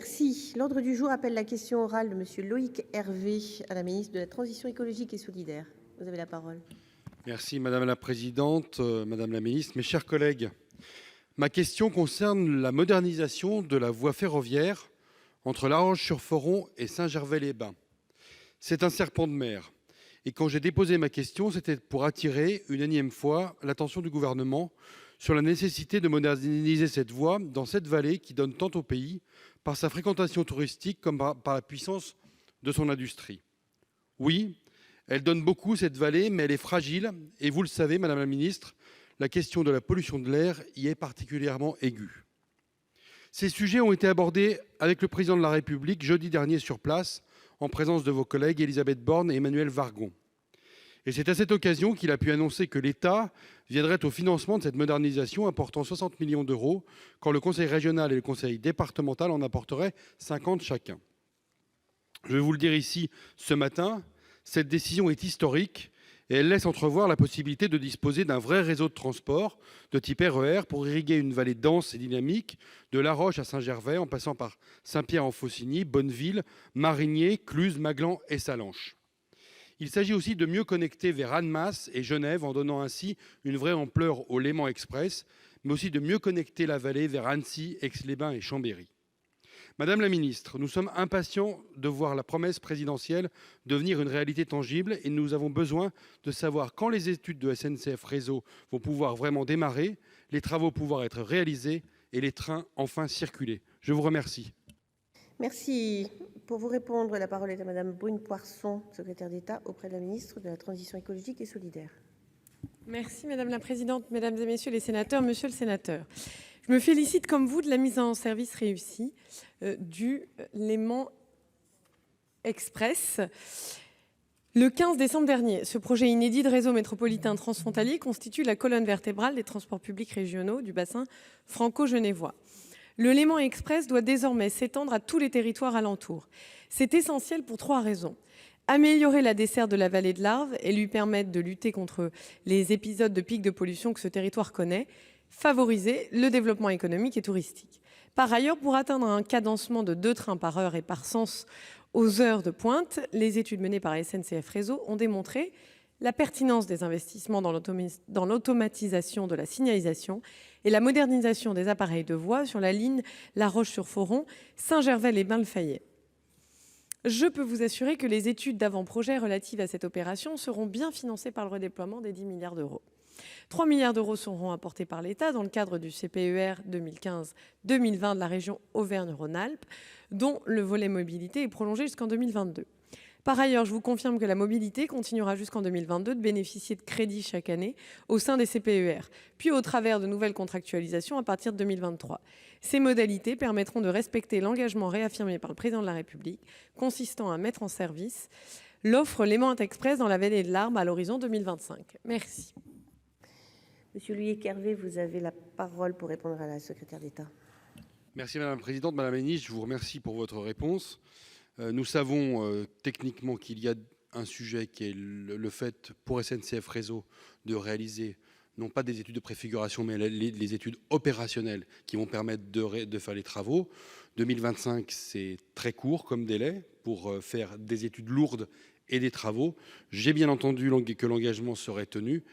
Merci. L'ordre du jour appelle la question orale de Monsieur Loïc Hervé à la ministre de la Transition écologique et solidaire. Vous avez la parole. Merci Madame la Présidente, Madame la Ministre, mes chers collègues. Ma question concerne la modernisation de la voie ferroviaire entre La Roche-sur-Foron et Saint-Gervais-les-Bains. C'est un serpent de mer. Et quand j'ai déposé ma question, c'était pour attirer une énième fois l'attention du gouvernement sur la nécessité de moderniser cette voie dans cette vallée qui donne tant au pays par sa fréquentation touristique comme par la puissance de son industrie. Oui, elle donne beaucoup cette vallée, mais elle est fragile et vous le savez, Madame la Ministre, la question de la pollution de l'air y est particulièrement aiguë. Ces sujets ont été abordés avec le président de la République jeudi dernier sur place, en présence de vos collègues Élisabeth Borne et Emmanuel Wargon. Et c'est à cette occasion qu'il a pu annoncer que l'État viendrait au financement de cette modernisation, apportant 60 millions d'euros, quand le Conseil régional et le Conseil départemental en apporteraient 50 chacun. Je vais vous le dire ici ce matin, cette décision est historique et elle laisse entrevoir la possibilité de disposer d'un vrai réseau de transport de type RER pour irriguer une vallée dense et dynamique de La Roche à Saint-Gervais en passant par Saint-Pierre-en-Faucigny, Bonneville, Marigné, Cluses, Maglan et Sallanches. Il s'agit aussi de mieux connecter vers Annemasse et Genève en donnant ainsi une vraie ampleur au Léman Express, mais aussi de mieux connecter la vallée vers Annecy, Aix-les-Bains et Chambéry. Madame la ministre, nous sommes impatients de voir la promesse présidentielle devenir une réalité tangible et nous avons besoin de savoir quand les études de SNCF Réseau vont pouvoir vraiment démarrer, les travaux pouvoir être réalisés et les trains enfin circuler. Je vous remercie. Merci. Pour vous répondre, la parole est à Madame Brune Poirson, secrétaire d'État auprès de la ministre de la Transition écologique et solidaire. Merci Madame la Présidente, Mesdames et Messieurs les sénateurs, Monsieur le Sénateur. Je me félicite comme vous de la mise en service réussie du Léman Express. Le 15 décembre dernier, ce projet inédit de réseau métropolitain transfrontalier constitue la colonne vertébrale des transports publics régionaux du bassin franco-genevois. Le Léman Express doit désormais s'étendre à tous les territoires alentours. C'est essentiel pour 3 raisons. Améliorer la desserte de la vallée de l'Arve et lui permettre de lutter contre les épisodes de pic de pollution que ce territoire connaît, favoriser le développement économique et touristique. Par ailleurs, pour atteindre un cadencement de 2 trains par heure et par sens aux heures de pointe, les études menées par SNCF Réseau ont démontré la pertinence des investissements dans l'automatisation de la signalisation et la modernisation des appareils de voie sur la ligne La Roche-sur-Foron, Saint-Gervais-les-Bains-le-Fayet. Je peux vous assurer que les études d'avant-projet relatives à cette opération seront bien financées par le redéploiement des 10 milliards d'euros. 3 milliards d'euros seront apportés par l'État dans le cadre du CPER 2015-2020 de la région Auvergne-Rhône-Alpes, dont le volet mobilité est prolongé jusqu'en 2022. Par ailleurs, je vous confirme que la mobilité continuera jusqu'en 2022 de bénéficier de crédits chaque année au sein des CPER, puis au travers de nouvelles contractualisations à partir de 2023. Ces modalités permettront de respecter l'engagement réaffirmé par le Président de la République, consistant à mettre en service l'offre Léman Express dans la vallée de l'Arve à l'horizon 2025. Merci. Monsieur Loïc Hervé, vous avez la parole pour répondre à la secrétaire d'État. Merci Madame la Présidente. Madame la Ministre, je vous remercie pour votre réponse. Nous savons techniquement qu'il y a un sujet qui est le fait pour SNCF Réseau de réaliser non pas des études de préfiguration, mais les études opérationnelles qui vont permettre de faire les travaux. 2025, c'est très court comme délai pour faire des études lourdes et des travaux. J'ai bien entendu que l'engagement serait tenu.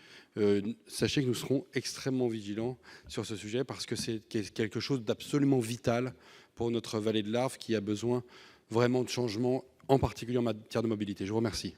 Sachez que nous serons extrêmement vigilants sur ce sujet parce que c'est quelque chose d'absolument vital pour notre vallée de l'Arve qui a besoin vraiment de changements, en particulier en matière de mobilité. Je vous remercie.